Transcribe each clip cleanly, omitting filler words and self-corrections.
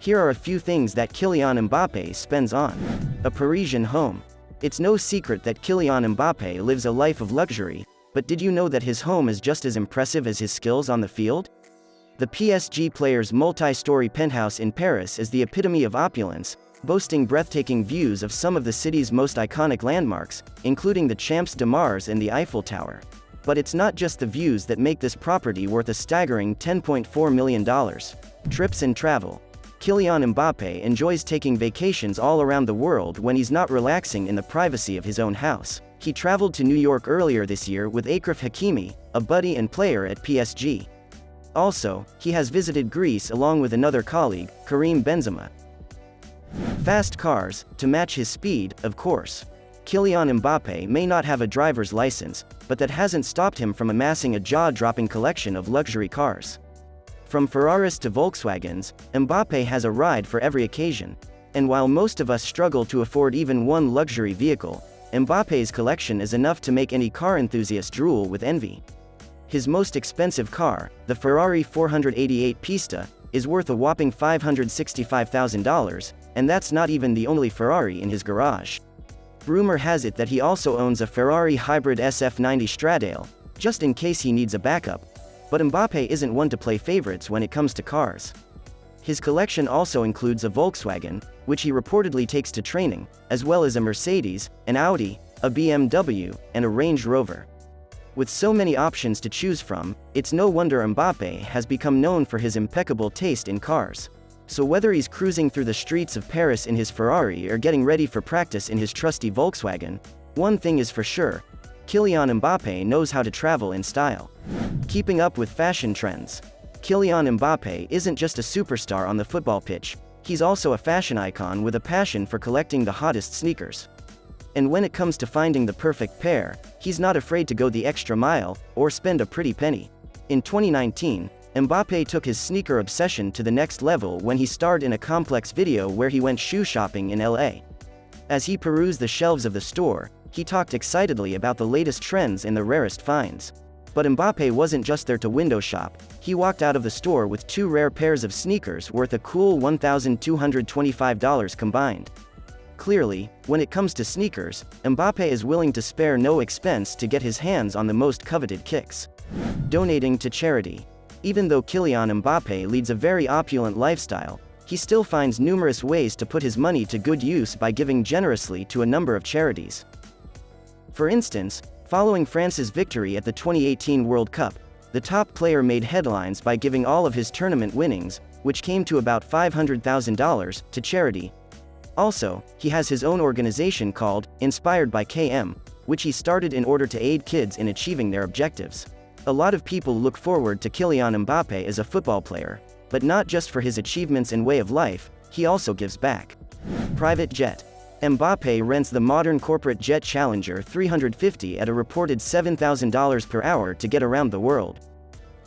Here are a few things that Kylian Mbappé spends on. A Parisian home. It's no secret that Kylian Mbappé lives a life of luxury, but did you know that his home is just as impressive as his skills on the field? The PSG player's multi-story penthouse in Paris is the epitome of opulence, boasting breathtaking views of some of the city's most iconic landmarks, including the Champs de Mars and the Eiffel Tower. But it's not just the views that make this property worth a staggering $10.4 million. Trips and travel. Kylian Mbappé enjoys taking vacations all around the world when he's not relaxing in the privacy of his own house. He traveled to New York earlier this year with Achraf Hakimi, a buddy and player at PSG. Also, he has visited Greece along with another colleague, Karim Benzema. Fast cars, to match his speed, of course. Kylian Mbappé may not have a driver's license, but that hasn't stopped him from amassing a jaw-dropping collection of luxury cars. From Ferraris to Volkswagens, Mbappé has a ride for every occasion. And while most of us struggle to afford even one luxury vehicle, Mbappé's collection is enough to make any car enthusiast drool with envy. His most expensive car, the Ferrari 488 Pista, is worth a whopping $565,000, and that's not even the only Ferrari in his garage. Rumor has it that he also owns a Ferrari hybrid SF90 Stradale, just in case he needs a backup. But Mbappé isn't one to play favorites when it comes to cars. His collection also includes a Volkswagen, which he reportedly takes to training, as well as a Mercedes, an Audi, a BMW, and a Range Rover. With so many options to choose from, it's no wonder Mbappé has become known for his impeccable taste in cars. So whether he's cruising through the streets of Paris in his Ferrari or getting ready for practice in his trusty Volkswagen, one thing is for sure: Kylian Mbappé knows how to travel in style. Keeping up with fashion trends. Kylian Mbappé isn't just a superstar on the football pitch, he's also a fashion icon with a passion for collecting the hottest sneakers. And when it comes to finding the perfect pair, he's not afraid to go the extra mile, or spend a pretty penny. In 2019, Mbappé took his sneaker obsession to the next level when he starred in a complex video where he went shoe shopping in LA. As he perused the shelves of the store, he talked excitedly about the latest trends and the rarest finds. But Mbappé wasn't just there to window shop, he walked out of the store with two rare pairs of sneakers worth a cool $1,225 combined. Clearly, when it comes to sneakers, Mbappé is willing to spare no expense to get his hands on the most coveted kicks. Donating to charity. Even though Kylian Mbappé leads a very opulent lifestyle, he still finds numerous ways to put his money to good use by giving generously to a number of charities. For instance, following France's victory at the 2018 World Cup, the top player made headlines by giving all of his tournament winnings, which came to about $500,000, to charity. Also, he has his own organization called Inspired by KM, which he started in order to aid kids in achieving their objectives. A lot of people look forward to Kylian Mbappé as a football player, but not just for his achievements and way of life, he also gives back. Private jet. Mbappé rents the modern corporate jet Challenger 350 at a reported $7,000 per hour to get around the world.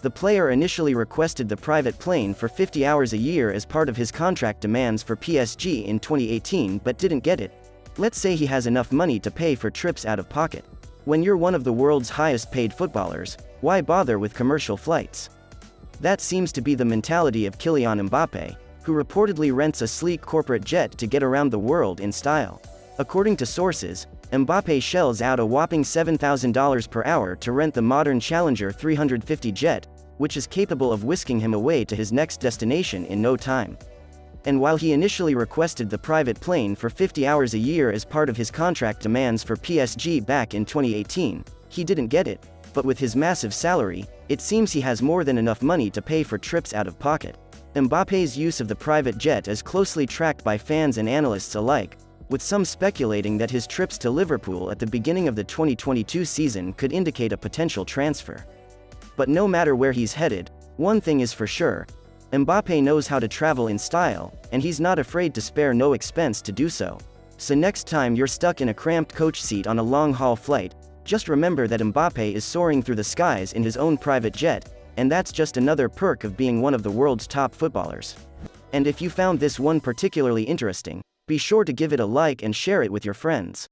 The player initially requested the private plane for 50 hours a year as part of his contract demands for PSG in 2018 but didn't get it. Let's say he has enough money to pay for trips out of pocket. When you're one of the world's highest paid footballers, why bother with commercial flights? That seems to be the mentality of Kylian Mbappé, who reportedly rents a sleek corporate jet to get around the world in style. According to sources, Mbappé shells out a whopping $7,000 per hour to rent the modern Challenger 350 jet, which is capable of whisking him away to his next destination in no time. And while he initially requested the private plane for 50 hours a year as part of his contract demands for PSG back in 2018, he didn't get it, but with his massive salary, it seems he has more than enough money to pay for trips out of pocket. Mbappé's use of the private jet is closely tracked by fans and analysts alike, with some speculating that his trips to Liverpool at the beginning of the 2022 season could indicate a potential transfer. But no matter where he's headed, one thing is for sure: Mbappé knows how to travel in style, and he's not afraid to spare no expense to do so. So next time you're stuck in a cramped coach seat on a long-haul flight, just remember that Mbappé is soaring through the skies in his own private jet, and that's just another perk of being one of the world's top footballers. And if you found this one particularly interesting, be sure to give it a like and share it with your friends.